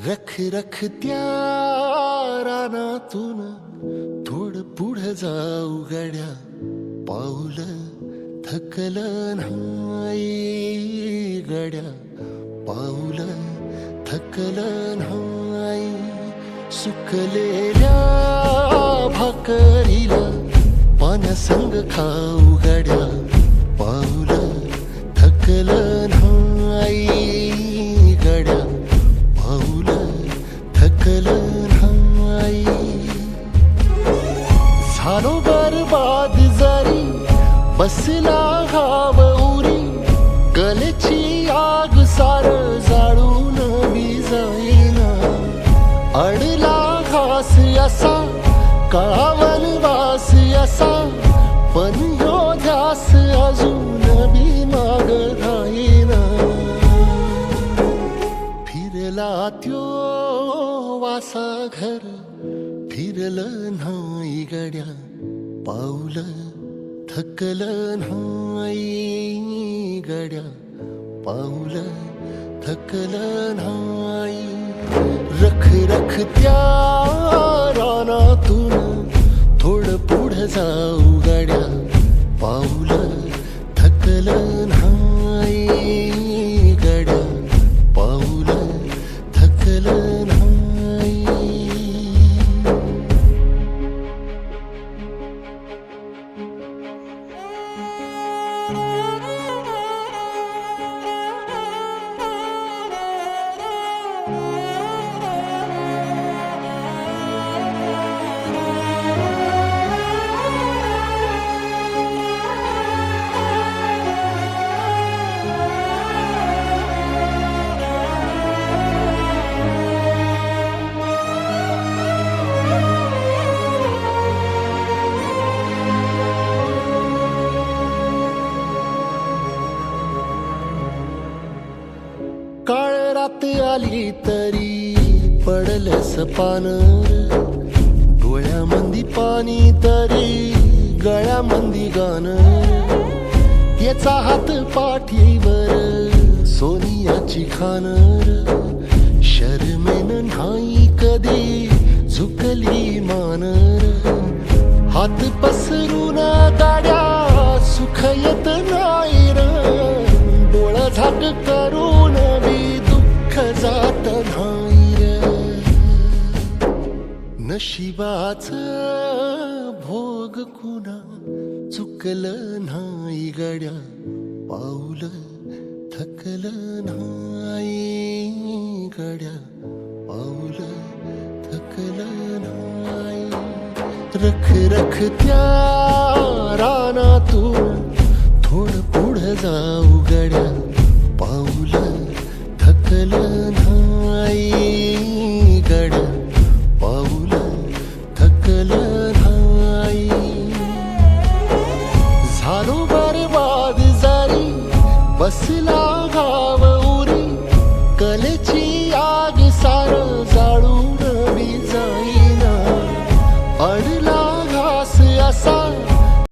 रख रख त्या रानातून थोडं पुढं जाऊ गड्या, पाऊल थकलं नाही गड्या, पाऊल थकलं नाही. सुकलेल्या भाकरीला पाण्यासंग खाऊ गड्या, पाऊल थकलं नाही गड्या, पाऊल थकलं नाही. झालो बरबाद जरी बसला घाव उरी, गलेची आग सार जाळून विजाईना. अडला घास असा काळा वनवास असा, पण ह्यो ध्यास अजून बी माग राहीना. फिरला त्यो वासा घर, फिरलं नाही गड्या, पाऊल थकलं नाही गड्या, पाऊल थकलं नाही. रख रख त्या रानातून थोडं पुढं जाऊ गड्या, पाऊल थकलं नाही गड्या, पाऊल थकलं नाही. काळ रात आली तरी पडलंस पान, डोळ्यामंदी पाणी तरी गळ्यामंदी गाणं. त्याचा हात पाठीवर सोनियाची खानर, शर्मेन नाही कधी झुकली मानर. हात पसरून गाड्या सुख येत नाही र, डोळा झाक करून बी दुःख जात नाही र. नशिबाच भोग कुणा चुकलं नाही गड्या, पाऊल थकलं नाही गड्या, पाऊल थकलं नाही. रख रख त्या रानातून थोडं पुढं जाऊ गड्या, पाऊल थकलं नाही गड्या, पाऊल थकलं नाही. झालो बरबाद जरी बसला घाव उरी, कलेची आग सार जाळून विजाईना. अडला घास असा